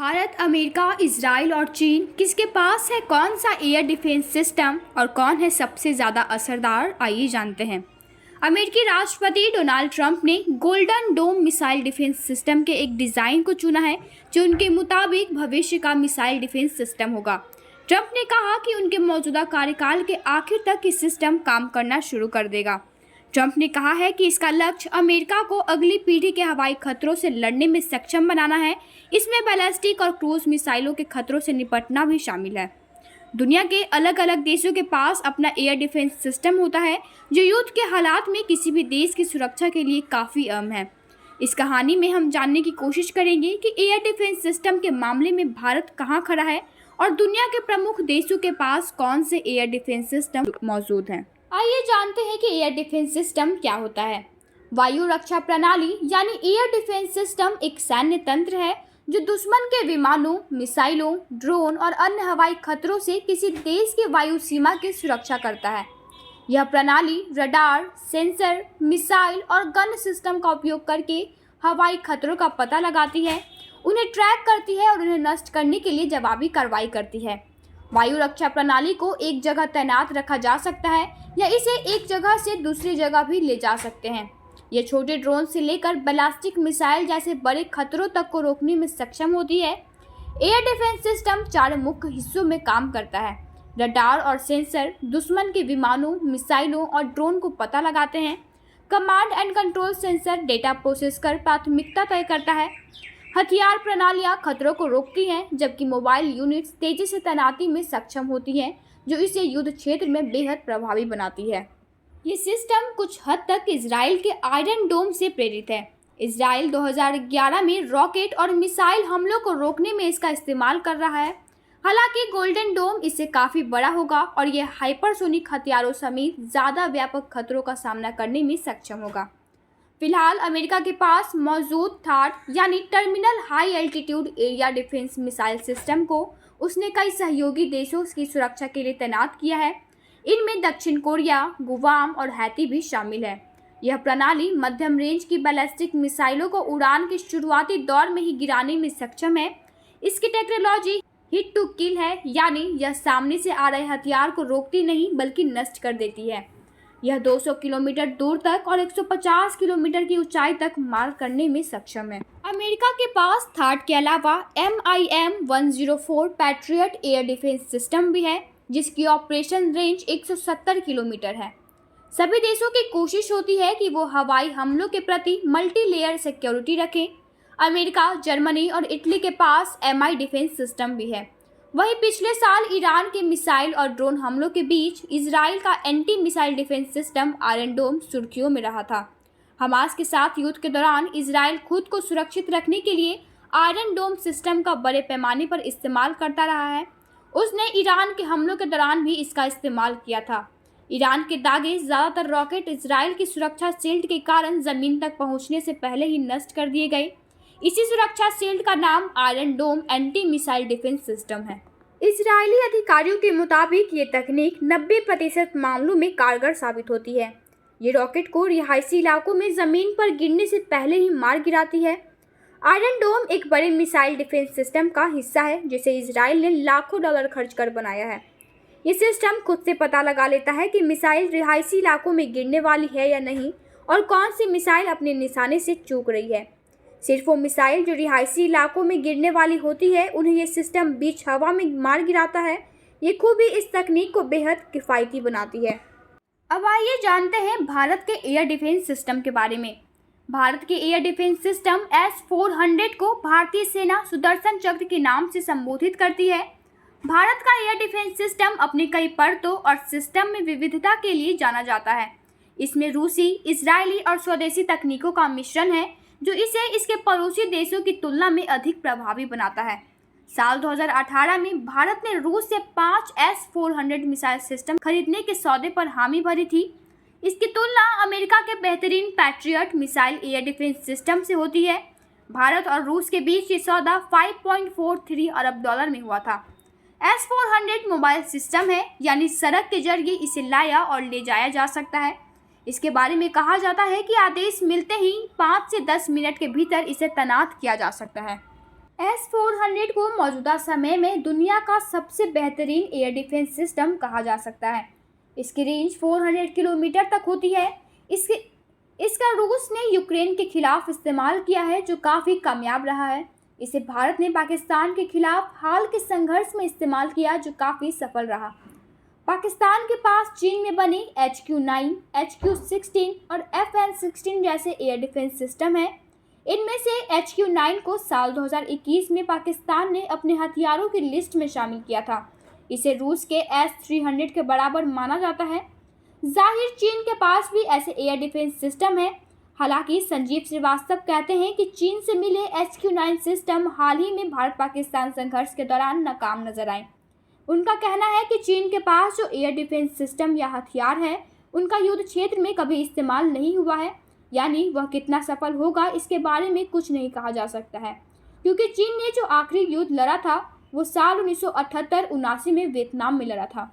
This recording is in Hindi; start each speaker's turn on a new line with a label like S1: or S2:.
S1: भारत, अमेरिका, इजराइल और चीन किसके पास है कौन सा एयर डिफेंस सिस्टम और कौन है सबसे ज़्यादा असरदार, आइए जानते हैं। अमेरिकी राष्ट्रपति डोनाल्ड ट्रंप ने golden dome missile defence system के एक डिज़ाइन को चुना है जो उनके मुताबिक भविष्य का मिसाइल डिफेंस सिस्टम होगा। ट्रंप ने कहा कि उनके मौजूदा कार्यकाल के आखिर तक ये सिस्टम काम करना शुरू कर देगा। ट्रंप ने कहा है कि इसका लक्ष्य अमेरिका को अगली पीढ़ी के हवाई खतरों से लड़ने में सक्षम बनाना है। इसमें बैलिस्टिक और क्रूज मिसाइलों के खतरों से निपटना भी शामिल है। दुनिया के अलग अलग देशों के पास अपना एयर डिफेंस सिस्टम होता है जो युद्ध के हालात में किसी भी देश की सुरक्षा के लिए काफ़ी अहम है। इस कहानी में हम जानने की कोशिश करेंगे कि एयर डिफेंस सिस्टम के मामले में भारत कहाँ खड़ा है और दुनिया के प्रमुख देशों के पास कौन से एयर डिफेंस सिस्टम मौजूद हैं। आइए जानते हैं कि एयर डिफेंस सिस्टम क्या होता है। वायु रक्षा प्रणाली यानी एयर डिफेंस सिस्टम एक सैन्य तंत्र है जो दुश्मन के विमानों, मिसाइलों, ड्रोन और अन्य हवाई खतरों से किसी देश की वायु सीमा की सुरक्षा करता है। यह प्रणाली रडार, सेंसर, मिसाइल और गन सिस्टम का उपयोग करके हवाई खतरों का पता लगाती है, उन्हें ट्रैक करती है और उन्हें नष्ट करने के लिए जवाबी कार्रवाई करती है। वायु रक्षा प्रणाली को एक जगह तैनात रखा जा सकता है या इसे एक जगह से दूसरी जगह भी ले जा सकते हैं। ये छोटे ड्रोन से लेकर बैलिस्टिक मिसाइल जैसे बड़े खतरों तक को रोकने में सक्षम होती है। एयर डिफेंस सिस्टम 4 मुख्य हिस्सों में काम करता है। रडार और सेंसर दुश्मन के विमानों, मिसाइलों और ड्रोन को पता लगाते हैं। Command and control sensor data process कर प्राथमिकता तय करता है। हथियार प्रणालियां खतरों को रोकती हैं, जबकि मोबाइल यूनिट्स तेजी से तैनाती में सक्षम होती हैं, जो इसे युद्ध क्षेत्र में बेहद प्रभावी बनाती है। ये सिस्टम कुछ हद तक इजराइल के आयरन डोम से प्रेरित है। इजराइल 2011 में रॉकेट और मिसाइल हमलों को रोकने में इसका इस्तेमाल कर रहा है। हालांकि गोल्डन डोम इससे काफ़ी बड़ा होगा और यह हाइपरसोनिक हथियारों समेत ज़्यादा व्यापक खतरों का सामना करने में सक्षम होगा। फिलहाल अमेरिका के पास मौजूद थाट यानी terminal high altitude area defence missile system को उसने कई सहयोगी देशों की सुरक्षा के लिए तैनात किया है। इनमें दक्षिण कोरिया, गुआम और हैती भी शामिल है। यह प्रणाली मध्यम रेंज की बैलिस्टिक मिसाइलों को उड़ान के शुरुआती दौर में ही गिराने में सक्षम है। इसकी टेक्नोलॉजी हिट टू किल है, यानी यह सामने से आ रहे हथियार को रोकती नहीं बल्कि नष्ट कर देती है। यह 200 किलोमीटर दूर तक और 150 किलोमीटर की ऊंचाई तक मार करने में सक्षम है। अमेरिका के पास थाट के अलावा MIM-104 patriot air defence system भी है, जिसकी ऑपरेशन रेंज 170 किलोमीटर है। सभी देशों की कोशिश होती है कि वो हवाई हमलों के प्रति मल्टी लेयर सिक्योरिटी रखें। अमेरिका, जर्मनी और इटली के पास MI डिफेंस सिस्टम भी है। वहीं पिछले साल ईरान के मिसाइल और ड्रोन हमलों के बीच इजराइल का anti missile defence system iron dome सुर्खियों में रहा था। हमास के साथ युद्ध के दौरान इजराइल खुद को सुरक्षित रखने के लिए आयरन डोम सिस्टम का बड़े पैमाने पर इस्तेमाल करता रहा है। उसने ईरान के हमलों के दौरान भी इसका इस्तेमाल किया था। ईरान के दागे ज़्यादातर रॉकेट इजराइल की सुरक्षा शील्ड के कारण ज़मीन तक पहुँचने से पहले ही नष्ट कर दिए गए। इसी सुरक्षा शील्ड का नाम आयरन डोम एंटी मिसाइल डिफेंस सिस्टम है। इजरायली अधिकारियों के मुताबिक ये तकनीक 90% मामलों में कारगर साबित होती है। ये रॉकेट को रिहायशी इलाकों में ज़मीन पर गिरने से पहले ही मार गिराती है। आयरन डोम एक बड़े मिसाइल डिफेंस सिस्टम का हिस्सा है जिसे इजराइल ने लाखों डॉलर खर्च कर बनाया है। ये सिस्टम खुद से पता लगा लेता है कि मिसाइल रिहायशी इलाकों में गिरने वाली है या नहीं और कौन सी मिसाइल अपने निशाने से चूक रही है। सिर्फ वो मिसाइल जो रिहायशी इलाकों में गिरने वाली होती है, उन्हें यह सिस्टम बीच हवा में मार गिराता है। ये खूबी इस तकनीक को बेहद किफ़ायती बनाती है। अब आइए जानते हैं भारत के एयर डिफेंस सिस्टम के बारे में। भारत के एयर डिफेंस सिस्टम S-400 को भारतीय सेना सुदर्शन चक्र के नाम से संबोधित करती है। भारत का एयर डिफेंस सिस्टम अपनी कई परतों और सिस्टम में विविधता के लिए जाना जाता है। इसमें रूसी, इजरायली और स्वदेशी तकनीकों का मिश्रण है जो इसे इसके पड़ोसी देशों की तुलना में अधिक प्रभावी बनाता है। साल 2018 में भारत ने रूस से 5 S-400 मिसाइल सिस्टम खरीदने के सौदे पर हामी भरी थी। इसकी तुलना अमेरिका के बेहतरीन patriot missile air defence system से होती है। भारत और रूस के बीच ये सौदा 5.43 अरब डॉलर में हुआ था। S-400 मोबाइल सिस्टम है, यानी सड़क के जरिए इसे लाया और ले जाया जा सकता है। इसके बारे में कहा जाता है कि आदेश मिलते ही 5 से 10 मिनट के भीतर इसे तैनात किया जा सकता है। S-400 को मौजूदा समय में दुनिया का सबसे बेहतरीन एयर डिफेंस सिस्टम कहा जा सकता है। इसकी रेंज 400 किलोमीटर तक होती है। इसका रूस ने यूक्रेन के खिलाफ इस्तेमाल किया है, जो काफ़ी कामयाब रहा है। इसे भारत ने पाकिस्तान के खिलाफ हाल के संघर्ष में इस्तेमाल किया, जो काफ़ी सफल रहा। पाकिस्तान के पास चीन में बने HQ-9, HQ-16 और FN-16 जैसे एयर डिफेंस सिस्टम हैं। इनमें से HQ-9 को साल 2021 में पाकिस्तान ने अपने हथियारों की लिस्ट में शामिल किया था। इसे रूस के S-300 के बराबर माना जाता है। जाहिर चीन के पास भी ऐसे एयर डिफेंस सिस्टम हैं। हालांकि संजीव श्रीवास्तव कहते हैं कि चीन से मिले HQ-9 सिस्टम हाल ही में भारत पाकिस्तान संघर्ष के दौरान नाकाम नजर आए। उनका कहना है कि चीन के पास जो एयर डिफेंस सिस्टम या हथियार है, उनका युद्ध क्षेत्र में कभी इस्तेमाल नहीं हुआ है, यानी वह कितना सफल होगा इसके बारे में कुछ नहीं कहा जा सकता है, क्योंकि चीन ने जो आखिरी युद्ध लड़ा था वो साल 1978-79 में वियतनाम में लड़ा था।